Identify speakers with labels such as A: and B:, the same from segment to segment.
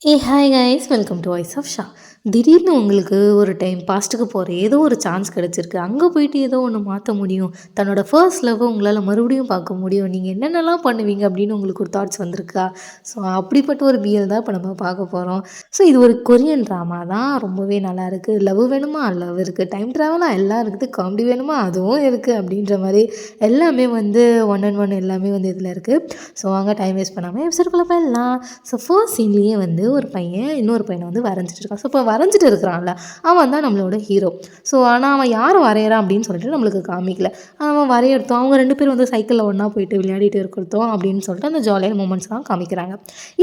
A: Hi guys, welcome to voice of ஷா. திடீர்னு உங்களுக்கு ஒரு டைம் பாஸ்ட்டுக்கு போகிற ஏதோ ஒரு சான்ஸ் கிடச்சிருக்கு. அங்கே போயிட்டு ஏதோ ஒன்று மாற்ற முடியும். தன்னோட ஃபர்ஸ்ட் லவ்வை உங்களால் மறுபடியும் பார்க்க முடியும். நீங்கள் என்னென்னலாம் பண்ணுவீங்க அப்படின்னு உங்களுக்கு ஒரு தாட்ஸ் வந்திருக்கா? ஸோ அப்படிப்பட்ட ஒரு பிஎல் தான் இப்போ நம்ம பார்க்க போகிறோம். ஸோ இது ஒரு கொரியன் ட்ராமா தான். ரொம்பவே நல்லாயிருக்கு. லவ் வேணுமா, லவ் இருக்குது. டைம் ட்ராவலாக எல்லாம் இருக்குது. காமெடி வேணுமா, அதுவும் இருக்குது. அப்படின்ற மாதிரி எல்லாமே வந்து ஒன் அண்ட் ஒன் எல்லாமே வந்து இதில் இருக்குது. ஸோ அங்கே டைம் வேஸ்ட் பண்ணாமல் எபிசோடுக்குள்ளே போயிடலாம். ஸோ ஃபர்ஸ்ட் சீன்லேயே வந்து ஒரு பையன் இன்னொரு பையனை வந்து வரைஞ்சிட்டு இருக்கான். ஸோ இப்போ வரைஞ்சிட்டு இருக்கிறான்ல, அவன் தான் நம்மளோட ஹீரோ. ஸோ ஆனால் அவன் யார் வரைகிறான் அப்படின்னு சொல்லிட்டு நம்மளுக்கு காமிக்கல. அவன் வரையறதும் அவங்க ரெண்டு பேரும் வந்து சைக்கிளில் ஒன்றா போயிட்டு விளையாடிட்டு இருக்கிறதும் அப்படின்னு சொல்லிட்டு அந்த ஜாலியான மூமெண்ட்ஸ்லாம் காமிக்கிறாங்க.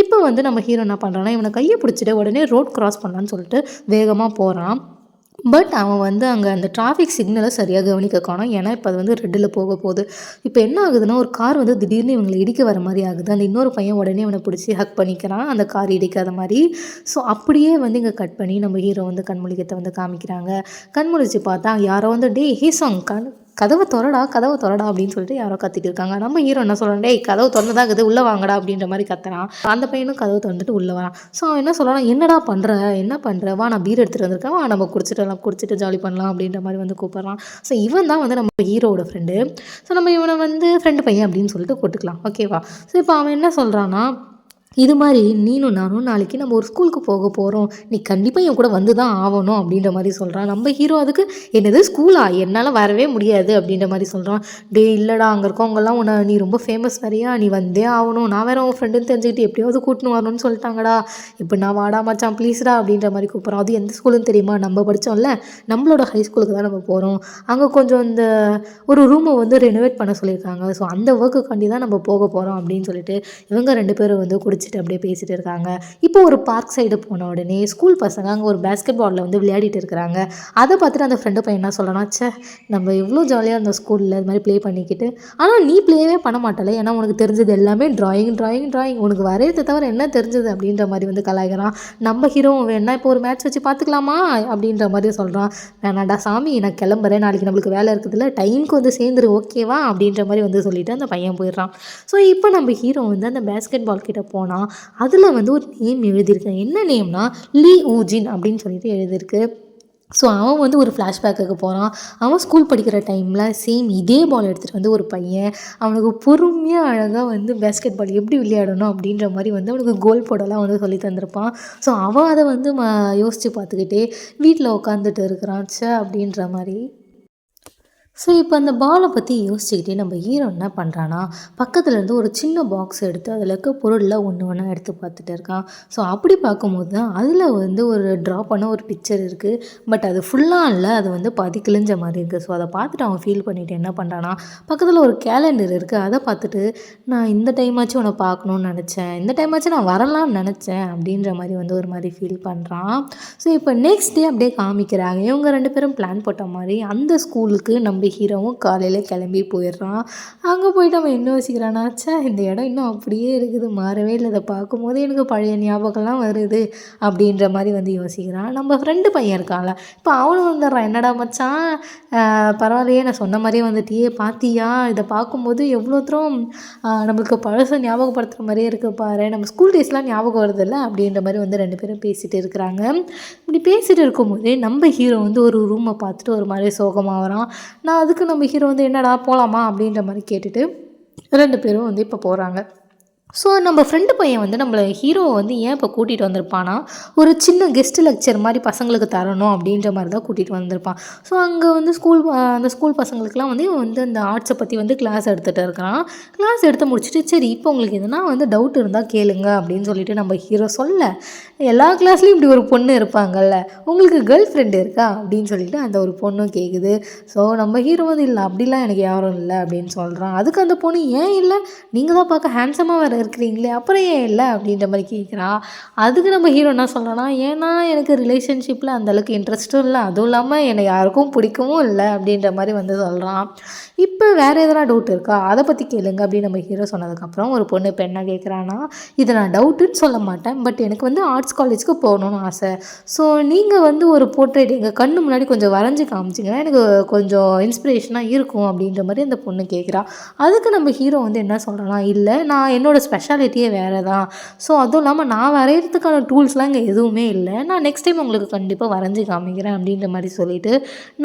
A: இப்போ வந்து நம்ம ஹீரோ என்ன பண்ணுறான்னா, இவனை கையை பிடிச்சிட்டு உடனே ரோட் கிராஸ் பண்ணலான்னு சொல்லிட்டு வேகமாக போகிறான். பட் அவன் வந்து அங்கே அந்த டிராஃபிக் சிக்னலை சரியாக கவனிக்க காணோம். ஏன்னா இப்போ அது வந்து ரெட்டில் போக போகுது. இப்போ என்ன ஆகுதுன்னா, ஒரு கார் வந்து திடீர்னு இவங்களை இடிக்க வர மாதிரி ஆகுது. அந்த இன்னொரு பையன் உடனே அவனை பிடிச்சி ஹக் பண்ணிக்கிறான், அந்த கார் இடிக்காத மாதிரி. ஸோ அப்படியே வந்து இங்கே கட் பண்ணி நம்ம ஹீரோ வந்து கண்முழிக்கத்தை வந்து காமிக்கிறாங்க. கண்முழிச்சு பார்த்தா யாரோ வந்து டே ஹீசாங் கதவை திறடா அப்படின்னு சொல்லிட்டு யாரோ கத்திட்டு இருக்காங்க. நம்ம ஹீரோ என்ன சொல்கிறான், டேய் கதவு திறந்துதான் இருக்குது, உள்ளே வாங்கடா அப்படின்ற மாதிரி கத்துறான். அந்த பையனும் கதவு திறந்துட்டு உள்ளே வரான். ஸோ அவன் என்ன சொல்கிறான், என்னடா பண்ணுற, என்ன பண்ணுற, வா நான் பீர் எடுத்துகிட்டு வந்திருக்கேன், வா நம்ம குடிச்சிட்டு ஜாலி பண்ணலாம் அப்படின்ற மாதிரி வந்து கூப்பிட்றான். ஸோ இவன் தான் வந்து நம்ம ஹீரோட ஃப்ரெண்டு. ஸோ நம்ம இவனை வந்து ஃப்ரெண்டு பையன் அப்படின்னு சொல்லிட்டு போட்டுக்கலாம், ஓகேவா? ஸோ இப்போ அவன் என்ன சொல்கிறான்னா, இது மாதிரி நீனும் நானும் நாளைக்கு நம்ம ஒரு ஸ்கூலுக்கு போக போகிறோம், நீ கண்டிப்பாக என் கூட வந்து தான் ஆகணும் அப்படின்ற மாதிரி சொல்கிறான். நம்ம ஹீரோ அதுக்கு என்னது ஸ்கூலா, என்னால் வரவே முடியாது அப்படின்ற மாதிரி சொல்கிறான். டே இல்லைடா, அங்கே இருக்கவங்கெல்லாம் உன்னை நீ ரொம்ப ஃபேமஸ் வரையா, நீ வந்தே ஆகணும், நான் வேறு உன் ஃப்ரெண்டுன்னு தெரிஞ்சுக்கிட்டு எப்படியாவது கூட்டின்னு வரணும்னு சொல்லிட்டாங்கடா, இப்போ நான் வாடா மச்சான் ப்ளீஸ்டா அப்படின்ற மாதிரி கூப்பிட்றான். அது எந்த ஸ்கூலுன்னு தெரியுமா, நம்ம படித்தோம்ல நம்மளோட ஹை ஸ்கூலுக்கு தான் நம்ம போகிறோம். அங்கே கொஞ்சம் இந்த ஒரு ரூமை வந்து ரெனோவேட் பண்ண சொல்லியிருக்காங்க. ஸோ அந்த ஒர்க்குக்காண்டி தான் நம்ம போக போகிறோம் அப்படின்னு சொல்லிட்டு இவங்க ரெண்டு பேரும் வந்து குடிச்சிட்டு அப்படியே பேசிட்டு இருக்காங்க. இப்போ ஒரு பார்க் சைடு போன உடனே ஸ்கூல் பசங்க அங்கே ஒரு பேஸ்கெட் பாலில் வந்து விளையாடிட்டு இருக்கிறாங்க. அதை பார்த்துட்டு அந்த ஃப்ரெண்டு பையன் என்ன சொல்லணும், சே நம்ம எவ்வளோ ஜாலியாக இருந்தோம் ஸ்கூலில் இது மாதிரி ப்ளே பண்ணிக்கிட்டு, ஆனால் நீ ப்ளேவே பண்ண மாட்டல, ஏன்னா உனக்கு தெரிஞ்சது எல்லாமே ட்ராயிங் உனக்கு வரையதை தவிர என்ன தெரிஞ்சது அப்படின்ற மாதிரி வந்து கலாய்கிறான். நம்ம ஹீரோ வேணா இப்போ ஒரு மேட்ச் வச்சு பார்த்துக்கலாமா அப்படின்ற மாதிரி சொல்கிறான். வேணாண்டா சாமி நான் கிளம்புறேன், நாளைக்கு நம்மளுக்கு வேலை இருக்குதுல்ல, டைமுக்கு வந்து சேர்ந்துரு ஓகேவா அப்படின்ற மாதிரி வந்து சொல்லிவிட்டு அந்த பையன் போயிடுறான். ஸோ இப்போ நம்ம ஹீரோ வந்து அந்த பேஸ்கெட் பால் கிட்டே போனால் அதில் வந்து ஒரு நேம் எழுதியிருக்கேன். என்ன நேம்னா லீ ஊஜின் அப்படின்னு சொல்லிட்டு எழுதியிருக்கு. ஸோ அவன் வந்து ஒரு ஃப்ளாஷ்பேக்குக்கு போகிறான். அவன் ஸ்கூல் படிக்கிற டைமில் சேம் இதே பால் எடுத்துகிட்டு வந்து ஒரு பையன் அவனுக்கு பொறுமையாக அழகாக வந்து பேஸ்கெட் பால் எப்படி விளையாடணும் அப்படின்ற மாதிரி வந்து அவனுக்கு கோல் போடலாம் வந்து சொல்லி தந்திருப்பான். ஸோ அவன் அதை வந்து யோசித்து பார்த்துக்கிட்டே வீட்டில் உட்காந்துட்டு இருக்கிறான் அப்படின்ற மாதிரி. ஸோ இப்போ அந்த பாலை பற்றி யோசிச்சுக்கிட்டே நம்ம ஹீரோ என்ன பண்ணுறான்னா, பக்கத்துலேருந்து ஒரு சின்ன பாக்ஸ் எடுத்து அதில் இருக்க பொருளில் ஒன்று எடுத்து பார்த்துட்டு இருக்கான். ஸோ அப்படி பார்க்கும்போது தான் அதில் வந்து ஒரு ட்ரா பண்ண ஒரு பிக்சர் இருக்குது. பட் அது ஃபுல்லாக இல்லை, அது வந்து பாதி கிழிஞ்ச மாதிரி இருக்குது. ஸோ அதை பார்த்துட்டு அவன் ஃபீல் பண்ணிவிட்டு என்ன பண்ணுறான்னா, பக்கத்தில் ஒரு கேலண்டர் இருக்குது, அதை பார்த்துட்டு நான் இந்த டைமாச்சும் உன்னை பார்க்கணுன்னு நினச்சேன், இந்த டைமாச்சும் நான் வரலான்னு நினச்சேன் அப்படின்ற மாதிரி வந்து ஒரு மாதிரி ஃபீல் பண்ணுறான். ஸோ இப்போ நெக்ஸ்ட் டே அப்படியே காமிக்கிறாங்க. இவங்க ரெண்டு பேரும் பிளான் போட்ட மாதிரி அந்த ஸ்கூலுக்கு நம்ம ஹீரோவும் காலையில் கிளம்பி போயிடுறான். அங்கே போயிட்டு அவன் என்ன யோசிக்கிறான்னா, இந்த இடம் இன்னும் அப்படியே இருக்குது, மாறவே இல்லை, இதை பார்க்கும்போது எனக்கு பழைய ஞாபகம்லாம் வருது அப்படின்ற மாதிரி வந்து யோசிக்கிறான். நம்ம ஃப்ரெண்டு பையன் இருக்கான்ல, இப்போ அவனும் வந்துடுறான். என்னடா மச்சான் பரவாயில்லையே, நான் சொன்ன மாதிரியே வந்துட்டியே, பார்த்தியா இதை பார்க்கும்போது எவ்வளோ தூரம் நம்மளுக்கு பழசை ஞாபகப்படுத்துகிற மாதிரியே இருக்குது பாரு, நம்ம ஸ்கூல் டேஸ்லாம் ஞாபகம் வருதில்ல அப்படின்ற மாதிரி வந்து ரெண்டு பேரும் பேசிகிட்டு இருக்கிறாங்க. இப்படி பேசிகிட்டு இருக்கும்போதே நம்ம ஹீரோ வந்து ஒரு ரூமை பார்த்துட்டு ஒரு மாதிரி சோகமாக வரான். அதுக்கு நம்ம ஹீரோ வந்து என்னடா போகலாமா அப்படின்ற மாதிரி கேட்டுட்டு ரெண்டு பேரும் வந்து இப்போ போகிறாங்க. ஸோ நம்ம ஃப்ரெண்டு பையன் வந்து நம்மளை ஹீரோவை வந்து ஏன் இப்போ கூட்டிகிட்டு வந்திருப்பானா, ஒரு சின்ன கெஸ்ட் லெக்சர் மாதிரி பசங்களுக்கு தரணும் அப்படின்ற மாதிரி தான் கூட்டிகிட்டு வந்திருப்பான். ஸோ அங்கே வந்து அந்த ஸ்கூல் பசங்களுக்குலாம் வந்து இவன் வந்து அந்த ஆர்ட்ஸை பற்றி வந்து கிளாஸ் எடுத்துகிட்டு இருக்கிறான். கிளாஸ் எடுத்து முடிச்சுட்டு சரி இப்போ உங்களுக்கு எதுனா வந்து டவுட் இருந்தால் கேளுங்க அப்படின்னு சொல்லிட்டு நம்ம ஹீரோ சொல்ல, எல்லா கிளாஸ்லேயும் இப்படி ஒரு பொண்ணு இருப்பாங்கல்ல, உங்களுக்கு கேர்ள் ஃப்ரெண்டு இருக்கா அப்படின்னு சொல்லிட்டு அந்த ஒரு பொண்ணும் கேட்குது. ஸோ நம்ம ஹீரோ வந்து இல்லை அப்படிலாம் எனக்கு யாரும் இல்லை அப்படின்னு சொல்கிறான். அதுக்கு அந்த பொண்ணு ஏன் இல்லை, நீங்கள் தான் பார்க்க ஹேண்ட்ஸமாக வேறு இருக்கிறீங்களே, அப்புறம் ஏன் இல்லை அப்படின்ற மாதிரி கேட்குறா. அதுக்கு நம்ம ஹீரோ என்ன சொல்கிறான்னா, ஏன்னா எனக்கு ரிலேஷன்ஷிப்பில் அந்தளவுக்கு இன்ட்ரெஸ்ட்டும் இல்லை, அதுவும் இல்லாமல் என்னை யாருக்கும் பிடிக்கவும் இல்லை அப்படின்ற மாதிரி வந்து சொல்கிறான். இப்போ வேறு எதனா டவுட் இருக்கா, அதை பற்றி கேளுங்க அப்படின்னு நம்ம ஹீரோ சொன்னதுக்கப்புறம் ஒரு பொண்ணு இப்போ என்ன கேட்குறான்னா, இதை நான் டவுட்டுன்னு சொல்ல மாட்டேன், பட் எனக்கு வந்து ஆர்ட்ஸ் காலேஜுக்கு போகணுன்னு ஆசை. ஸோ நீங்கள் வந்து ஒரு போர்ட்ரேட் எங்கள் கண்ணு முன்னாடி கொஞ்சம் வரைஞ்சி காமிச்சிங்கன்னா எனக்கு கொஞ்சம் இன்ஸ்பிரேஷனாக இருக்கும் அப்படின்ற மாதிரி அந்த பொண்ணு கேட்குறா. அதுக்கு நம்ம ஹீரோ வந்து என்ன சொல்கிறனா, இல்லை நான் என்னோடய ஸ்பெஷாலிட்டியே வேறு தான். ஸோ அதுவும் இல்லாமல் நான் வரைகிறதுக்கான டூல்ஸ்லாம் இங்கே எதுவுமே இல்லை. நான் நெக்ஸ்ட் டைம் உங்களுக்கு கண்டிப்பாக வரைஞ்சி காமிக்கிறேன் அப்படின்ற மாதிரி சொல்லிவிட்டு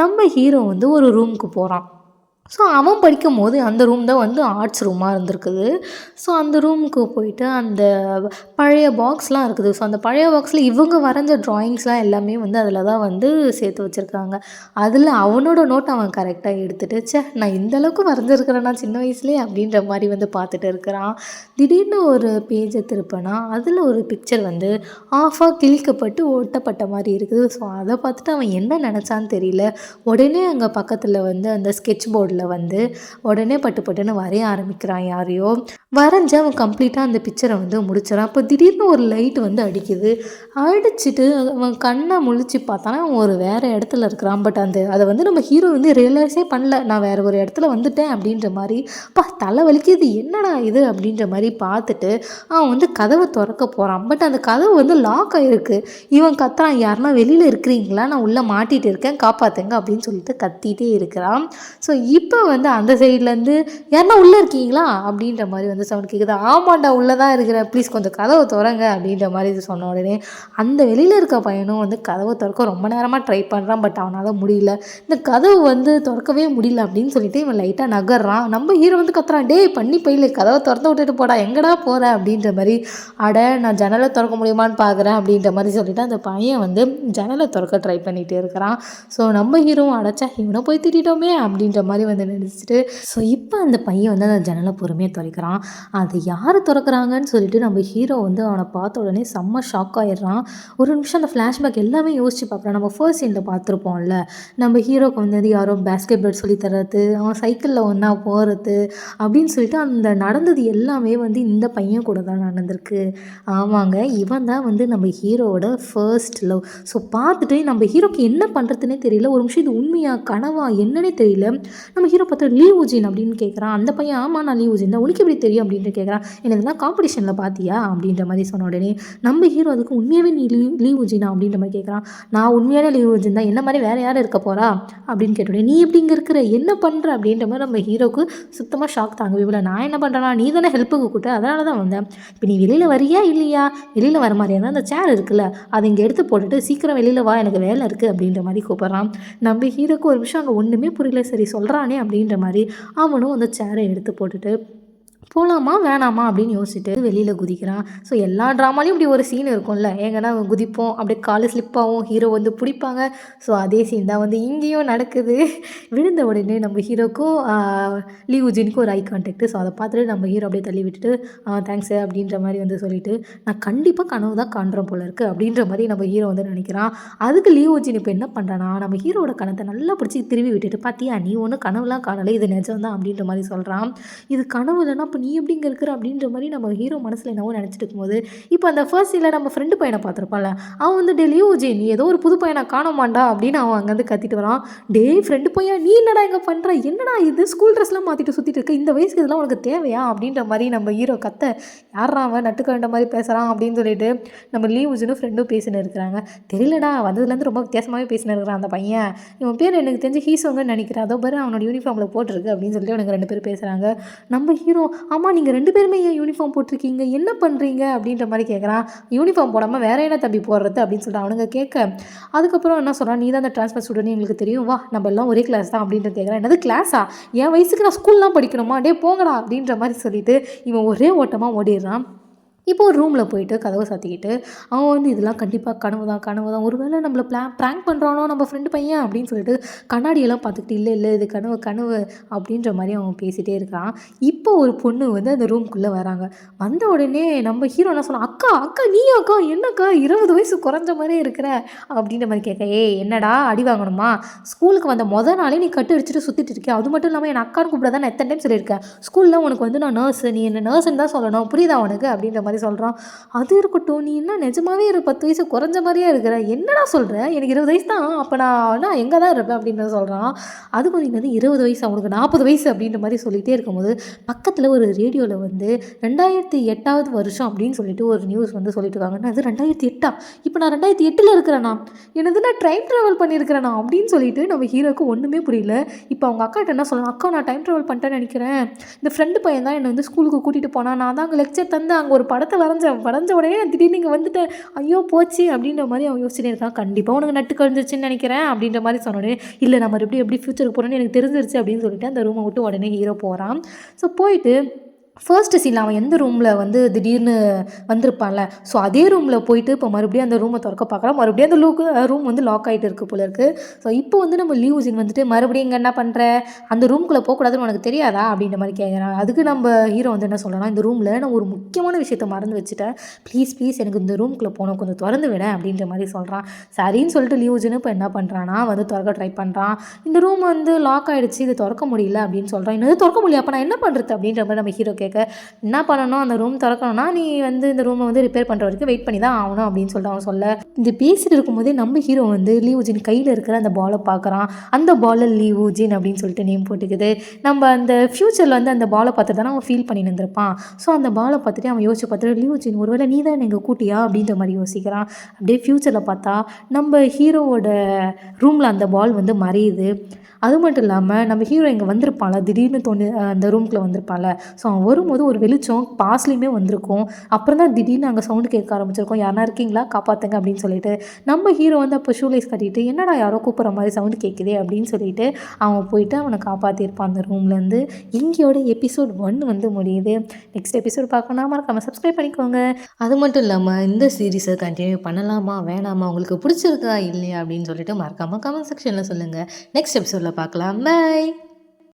A: நம்ம ஹீரோ வந்து ஒரு ரூமுக்கு போகிறான். ஸோ அவன் படிக்கும்போது அந்த ரூம் தான் வந்து ஆர்ட்ஸ் ரூமாக இருந்திருக்குது. ஸோ அந்த ரூமுக்கு போயிட்டு அந்த பழைய பாக்ஸ்லாம் இருக்குது. ஸோ அந்த பழைய பாக்ஸில் இவங்க வரைஞ்ச ட்ராயிங்ஸ்லாம் எல்லாமே வந்து அதில் தான் வந்து சேர்த்து வச்சுருக்காங்க. அதில் அவனோட நோட்டை அவன் கரெக்டாக எடுத்துகிட்டு, ச்சே நான் இந்த அளவுக்கு வரைஞ்சிருக்கிறேன்னா சின்ன வயசுலேயே அப்படின்ற மாதிரி வந்து பார்த்துட்டு இருக்கிறான். திடீர்னு ஒரு பேஜை திருப்பினா அதில் ஒரு பிக்சர் வந்து ஆஃபாக கிழிக்கப்பட்டு ஒட்டப்பட்ட மாதிரி இருக்குது. ஸோ அதை பார்த்துட்டு அவன் என்ன நினச்சான்னு தெரியல. உடனே அங்கே பக்கத்தில் வந்து அந்த ஸ்கெட்ச் போர்டில் வந்து உடனே பட்டுன்னு வரைய ஆரம்பிக்கிறான் யாரையோ. வரைஞ்சி அவன் கம்ப்ளீட்டாக அந்த பிக்சரை வந்து முடிச்சிடான். அப்போ திடீர்னு ஒரு லைட் வந்து அடிக்குது. அடிச்சுட்டு அவன் கண்ணை முழிச்சு பார்த்தானா அவன் ஒரு வேறு இடத்துல இருக்கிறான். பட் அதை வந்து நம்ம ஹீரோ வந்து ரியலைஸே பண்ணல, நான் வேறு ஒரு இடத்துல வந்துட்டேன் அப்படின்ற மாதிரி. தலை வலிக்குது, என்னடா இது அப்படின்ற மாதிரி பார்த்துட்டு அவன் வந்து கதவை திறக்க போகிறான். பட் அந்த கதவு வந்து லாக் ஆகிருக்கு. இவன் கத்துறான், யாருன்னா வெளியில் இருக்கிறீங்களா, நான் உள்ளே மாட்டிகிட்டு இருக்கேன், காப்பாற்றுங்க அப்படின்னு சொல்லிட்டு கத்திகிட்டே இருக்கிறான். ஸோ இப்போ வந்து அந்த சைட்லேருந்து யாருன்னா உள்ளே இருக்கீங்களா அப்படின்ற மாதிரி வந்து சவுண்ட் கேட்குது. ஆமாண்டா உள்ளே தான் இருக்கிறேன், ப்ளீஸ் கொஞ்சம் கதவை திறங்க அப்படின்ற மாதிரி இது சொன்ன உடனே அந்த வெளியில் இருக்க பையனும் வந்து கதவை திறக்க ரொம்ப நேரமாக ட்ரை பண்ணுறான். பட் அவனால் முடியல. இந்த கதவு வந்து திறக்கவே முடியல அப்படின்னு சொல்லிட்டு இவன் லைட்டாக நகர்றான். நம்ம ஹீரோ வந்து கத்துறான், டே பண்ணி பையில கதவை திறந்து விட்டுட்டு போடா, எங்கடா போகிற அப்படின்ற மாதிரி. அட நான் ஜன்னலை திறக்க முடியுமான்னு பார்க்குறேன் அப்படின்ற மாதிரி சொல்லிவிட்டு அந்த பையன் வந்து ஜன்னலை திறக்க ட்ரை பண்ணிகிட்டே இருக்கிறான். ஸோ நம்ம ஹீரோவும் அடைச்சா இவனை போய் திட்டோமே அப்படின்ற மாதிரி வந்து நினச்சிட்டு ஸோ இப்போ அந்த பையன் வந்து அந்த ஜன்னலை பொறுமையாக திறக்கிறான். அது யார் திறக்கிறாங்கன்னு சொல்லிட்டு நம்ம ஹீரோ வந்து அவனை பார்த்த உடனே செம்ம ஷாக் ஆகிடுறான். ஒரு நிமிஷம் அந்த ஃப்ளாஷ்பேக் எல்லாமே யோசிச்சு பார்க்குறான். நம்ம ஃபர்ஸ்ட் சீனில் பார்த்துருப்போம்ல, நம்ம ஹீரோக்கு வந்து யாரோ பேஸ்கெட் பால் சொல்லி தர்றது, அவன் சைக்கிளில் ஒன்றா போகிறது அப்படின்னு சொல்லிட்டு அந்த நடந்தது எல்லாமே வந்து இந்த பையன் கூட தான் நடந்திருக்கு. ஆமாங்க, இவன் தான் வந்து நம்ம ஹீரோவோட ஃபர்ஸ்ட் லவ். ஸோ பார்த்துட்டு நம்ம ஹீரோக்கு என்ன பண்ணுறதுனே தெரியல. ஒரு நிமிஷம் இது உண்மையா கனவா என்னன்னே தெரியல. நம்ம ஹீரோ பார்த்து லீ ஊஜின் அப்படின்னு கேட்குறான். அந்த பையன் ஆமாம் நான் லீ ஊஜின் தான், உனக்கு எப்படி தெரியும் அப்படின்ட்டு கேட்குறான். எனக்கு காம்படிஷனில் பார்த்தியா அப்படின்ற மாதிரி சொன்ன உடனே நம்ம ஹீரோ அதுக்கு உண்மையாகவே நீ லீ ஊஜினா அப்படின்ற மாதிரி கேட்குறான். நான் உண்மையான லீ ஊஜின் தான், என்ன மாதிரி வேறு யாரும் இருக்க போகிறா அப்படின்னு கேட்டோடனே நீ எப்படி இங்கே இருக்கிற, என்ன பண்ணுற அப்படின்ற மாதிரி நம்ம ஹீரோக்கு சுத்தமாக ஷாக் தாங்கவே இல்லை. நான் என்ன பண்ணுறேன்னா நீ தானே ஹெல்ப்புக்கு கூட்ட, அதனால தான் வந்தேன். இப்போ நீ வெளியில் வரியா இல்லையா, வெளியில் வர மாதிரியா இருந்தால் அந்த சேர் இருக்குல்ல அதை இங்கே எடுத்து போட்டுட்டு சீக்கிரம் வெளியில் வா, எனக்கு வேலை இருக்குது அப்படின்ற மாதிரி கூப்பிட்றான். நம்ம ஹீரோக்கு ஒரு விஷயம் அங்கே ஒன்றுமே புரியல. சரி சொல்கிறானே அப்படின்ற மாதிரி அவனும் அந்த சேரை எடுத்து போட்டுட்டு போகலாமா வேணாமா அப்படின்னு யோசிச்சுட்டு வெளியில் குதிக்கிறான். ஸோ எல்லா ட்ராமாலையும் இப்படி ஒரு சீன் இருக்கும்ல, ஏங்கன்னா குதிப்போம் அப்படியே காலு ஸ்லிப்பாகவும் ஹீரோ வந்து பிடிப்பாங்க. ஸோ அதே சீன் தான் வந்து இங்கேயும் நடக்குது. விழுந்த உடனே நம்ம ஹீரோக்கும் லீ ஊஜினுக்கும் ஒரு ஐ கான்டாக்ட். ஸோ அதை பார்த்துட்டு நம்ம ஹீரோ அப்படியே தள்ளி விட்டுட்டு தேங்க்ஸு அப்படின்ற மாதிரி வந்து சொல்லிவிட்டு நான் கண்டிப்பாக கனவு தான் காண்றேன் போல இருக்குது அப்படின்ற மாதிரி நம்ம ஹீரோ வந்து நினைக்கிறான். அதுக்கு லீ ஊஜின் இப்போ என்ன பண்ணுறான்னா நம்ம ஹீரோட கணத்தை நல்லா பிடிச்சி திரும்பி விட்டுட்டு, பார்த்தியா நீ ஒன்றும் கனவுலாம் காணலை, இது நிஜம் தான் அப்படின்ற மாதிரி சொல்கிறான். இது கனவு இல்லைன்னா இப்போ நீ எப்படி இங்கே இருக்கிற அப்படின்ற மாதிரி நம்ம ஹீரோ மனசில் என்னவோ நினச்சிட்டு இருக்கும்போது இப்போ அந்த ஃபர்ஸ்ட் சீனில் நம்ம ஃப்ரெண்டு பையனை பார்த்துருப்பான்ல, அவன் வந்து டே லீ ஊஜின் நீ ஏதோ ஒரு புது பையனை காணமாண்டா அப்படின்னு அவன் அங்கேருந்து கத்திட்டு வரான். டே ஃப்ரெண்டு பையன் நீ என்னடா இங்கே பண்ணுற, என்னடா இது ஸ்கூல் ட்ரெஸ்லாம் மாற்றிட்டு சுற்றிட்டு இருக்க, இந்த வயசுக்கு இதெல்லாம் உனக்கு தேவையா அப்படின்ற மாதிரி நம்ம ஹீரோ கத்த, யாரா அவன் நட்டுக்கண்ட மாதிரி பேசுகிறான் அப்படின்னு சொல்லிட்டு நம்ம லீ ஊஜினும் ஃப்ரெண்டும் பேசின்னு இருக்கிறாங்க. தெரியலடா வந்ததுலேருந்து ரொம்ப வித்தியாசமாகவே பேசின்னு இருக்கிறான் அந்த பையன், இவன் பேர் எனக்கு தெரிஞ்சு ஹீசோங்கன்னு நினைக்கிறேன், அதோ பாரு அவனோட யூனிஃபார்மில் போட்டிருக்கு அப்படின்னு சொல்லிட்டு அவனுக்கு 2 பேர் பேசுகிறாங்க. நம்ம ஹீரோ ஆமாம் நீங்கள் 2 பேருமே ஏன் யூனிஃபார்ம் போட்டிருக்கீங்க, என்ன பண்ணுறீங்க அப்படின்ற மாதிரி கேட்குறான். யூனிஃபார்ம் போடாமல் வேற என்ன தம்பி போடுறது அப்படின்னு சொல்லிட்டு அவனுங்க கேட்க, அதுக்கப்புறம் என்ன சொல்கிறான், நீ தான் அந்த ட்ரான்ஸ்ஃபர் ஸ்டூடெண்ட் எங்களுக்கு தெரியும், வா நம்ம எல்லாம் ஒரே கிளாஸ் தான் அப்படின்ட்டு கேட்குறான். என்னது கிளாஸா, என் வயசுக்கு நான் ஸ்கூல்லாம் படிக்கணுமா, டே போங்கடா அப்படின்ற மாதிரி சொல்லிட்டு இவன் ஒரே ஓட்டமாக ஓடிடுறான். இப்போ ஒரு ரூமில் போயிட்டு கதவை சாத்திக்கிட்டு அவன் வந்து இதெல்லாம் கண்டிப்பாக கனவு தான் ஒருவேளை நம்மளை ப்ராங்க் பண்ணுறானோ நம்ம ஃப்ரெண்டு பையன் அப்படின்னு சொல்லிட்டு கண்ணாடியெல்லாம் பார்த்துக்கிட்டு இல்லை இது கனவு அப்படின்ற மாதிரி அவன் பேசிகிட்டே இருக்கான். இப்போ ஒரு பொண்ணு வந்து அந்த ரூம்குள்ளே வராங்க. வந்த உடனே நம்ம ஹீரோ என்ன சொன்னான், அக்கா நீயும் அக்கா என்னக்கா 20 வயசு குறைஞ்ச மாதிரியே இருக்கிற அப்படின்ற மாதிரி கேட்க, என்னடா அடி வாங்கணுமா, ஸ்கூலுக்கு வந்த நாளே நீ கட்டு அடிச்சுட்டு சுற்றிட்டு இருக்கேன், அது மட்டும் இல்லாமல் என் அக்கான்னு கூப்பிட தான் நான் எத்தனை டைம் சொல்லியிருக்கேன், ஸ்கூலில் உனக்கு வந்து நான் நர்ஸு, நீ என்ன நர்ஸுன்னு தான் சொல்லணும், புரியுதா உனக்கு அப்படின்ற மாதிரி சொல்கிறான். அது இருக்கட்டும், நீ என்ன நிஜமாவே ஒரு 10 வயசு குறைஞ்ச மாதிரியே இருக்கிற, என்னடா சொல்கிற, எனக்கு 20 வயசு தான், அப்போ நான் எங்கே தான் இருப்பேன் அப்படின்னு சொல்கிறான். அது கொஞ்சம் என்னது 20 வயசு, அவனுக்கு 40 வயசு அப்படின்ற மாதிரி சொல்லிகிட்டே இருக்கும்போது பக்கத்தில் ஒரு ரேடியோவில் வந்து 2008 வருஷம் அப்படின்னு சொல்லிட்டு ஒரு நியூஸ் வந்து சொல்லிட்டு இருக்காங்க. அது 2008 இப்போ நான் 2008 இருக்கிறேண்ணா, என்னது நான் டைம் ட்ராவல் பண்ணியிருக்கிறேண்ணா அப்படின்னு சொல்லிட்டு நம்ம ஹீரோக்கு ஒன்றுமே புரியல. இப்போ அவங்க அக்காட்ட என்ன சொல்லலாம், அக்கா நான் டைம் ட்ராவல் பண்ணிட்டேன்னு நினைக்கிறேன், இந்த ஃப்ரெண்டு பையன் தான் என்னை வந்து ஸ்கூலுக்கு கூட்டிகிட்டு போனான், நான் தான் அங்கே லெக்சர் தந்து அங்கே ஒரு படத்தை வரைஞ்ச உடனே நான் திடீர்னு இங்கே வந்துட்டேன், ஐயோ போச்சு அப்படின்ற மாதிரி அவன் யோசிச்சுட்டே இருக்கான். கண்டிப்பாக உனக்கு நட்டு கழிஞ்சிருச்சுன்னு நினைக்கிறேன் அப்படின்ற மாதிரி சொன்னோடனே, இல்லை நம்ம எப்படி ஃபியூச்சருக்கு போகிறோன்னு எனக்கு தெரிஞ்சிருச்சு அப்படின்னு சொல்லிட்டு அந்த ரூமை விட்டு உடனே ஹீரோ போகிறான். ஸோ போயிட்டு ஃபர்ஸ்ட் சீனில் அவன் எந்த ரூமில் வந்து திடீர்னு வந்திருப்பான்ல, ஸோ அதே ரூமில் போயிட்டு இப்போ மறுபடியும் அந்த ரூமை திறக்க பார்க்குறான். மறுபடியும் அந்த ரூம் வந்து லாக் ஆகிட்டு இருக்கு போல இருக்குது. ஸோ இப்போ வந்து நம்ம லியூ ஜின் வந்துட்டு மறுபடியும் இங்கே என்ன பண்ணுற, அந்த ரூம்குள்ளே போகக்கூடாதுன்னு உனக்கு தெரியாதா அப்படின்ற மாதிரி கேட்குறான். அதுக்கு நம்ம ஹீரோ வந்து என்ன சொல்கிறான்னா, இந்த ரூமில் நான் ஒரு முக்கியமான விஷயத்தை மறந்து வச்சுட்டேன், ப்ளீஸ் எனக்கு இந்த ரூம்குள்ளே போகணும், கொஞ்சம் திறந்து விட அப்படின்ற மாதிரி சொல்கிறான். சரின்னு சொல்லிட்டு லியூ ஜின் இப்போ என்ன பண்ணுறான்னா வந்து திறக்க ட்ரை பண்ணுறான். இந்த ரூம் வந்து லாக் ஆகிடுச்சு, இது திறக்க முடியல அப்படின்னு சொல்கிறான். இன்னும் திறக்க முடியல, அப்போ நான் என்ன பண்ணுறது அப்படின்ற மாதிரி நம்ம ஹீரோ கேட்க, என்ன பண்ணணும், அந்த ரூம் திறக்கணும்னா நீ வந்து இந்த ரூமை வந்து ரிப்பேர் பண்ணுற வரைக்கும் வெயிட் பண்ணி தான் ஆகணும் அப்படின்னு சொல்லிட்டு அவன் சொல்ல, இந்த பேசிட்டு இருக்கும்போதே நம்ம ஹீரோ வந்து லியூ ஜின் கையில் இருக்கிற அந்த பாலை பார்க்குறான். அந்த பாலில் லியூ ஜின் அப்படின்னு சொல்லிட்டு நேம் போட்டுக்குது. நம்ம அந்த ஃப்யூச்சரில் வந்து அந்த பாலை பார்த்துட்டு தானே அவன் ஃபீல் பண்ணி இருந்திருப்பான். ஸோ அந்த பாலை பார்த்துட்டு அவன் யோசிச்சு பார்த்துட்டு, லியூ ஜின் ஒருவேளை நீ தான் எங்கள் கூட்டியா அப்படின்ற மாதிரி யோசிக்கிறான். அப்படியே ஃப்யூச்சரில் பார்த்தா நம்ம ஹீரோவோட ரூமில் அந்த பால் வந்து மறையுது. அது மட்டும் இல்லாமல் நம்ம ஹீரோ இங்கே வந்திருப்பான்ல, திடீர்னு அந்த ரூம்குள்ளே வந்திருப்பான்ல, ஸோ அவன் வரும்போது ஒரு வெளிச்சம் பாஸ்லேயுமே வந்திருக்கும். அப்புறம் தான் திடீர்னு அங்கே சவுண்டு கேட்க ஆரம்பிச்சிருக்கோம், யாரா இருக்கீங்களா காப்பாற்றுங்க அப்படின்னு சொல்லிட்டு. நம்ம ஹீரோ வந்து அப்போ ஷூலேஸ் கட்டிட்டு, என்னடா யாரோ கூப்பிட்ற மாதிரி சவுண்டு கேட்குதே அப்படின்னு சொல்லிட்டு அவன் போயிட்டு அவனை காப்பாற்றிருப்பான் அந்த ரூம்லேருந்து. இங்கேயோட எபிசோட் 1 வந்து முடியுது. நெக்ஸ்ட் எபிசோட் பார்க்கணும்னா மறக்காமல் சப்ஸ்கிரைப் பண்ணிக்கோங்க. அது மட்டும் இல்லாமல் இந்த சீரீஸை கண்டினியூ பண்ணலாமா வேணாமா, உங்களுக்கு பிடிச்சிருக்கா இல்லையா அப்படின்னு சொல்லிட்டு மறக்காமல் கமெண்ட் செக்ஷனில் சொல்லுங்கள். நெக்ஸ்ட் எபிசோடில் பார்க்கலாம். பை.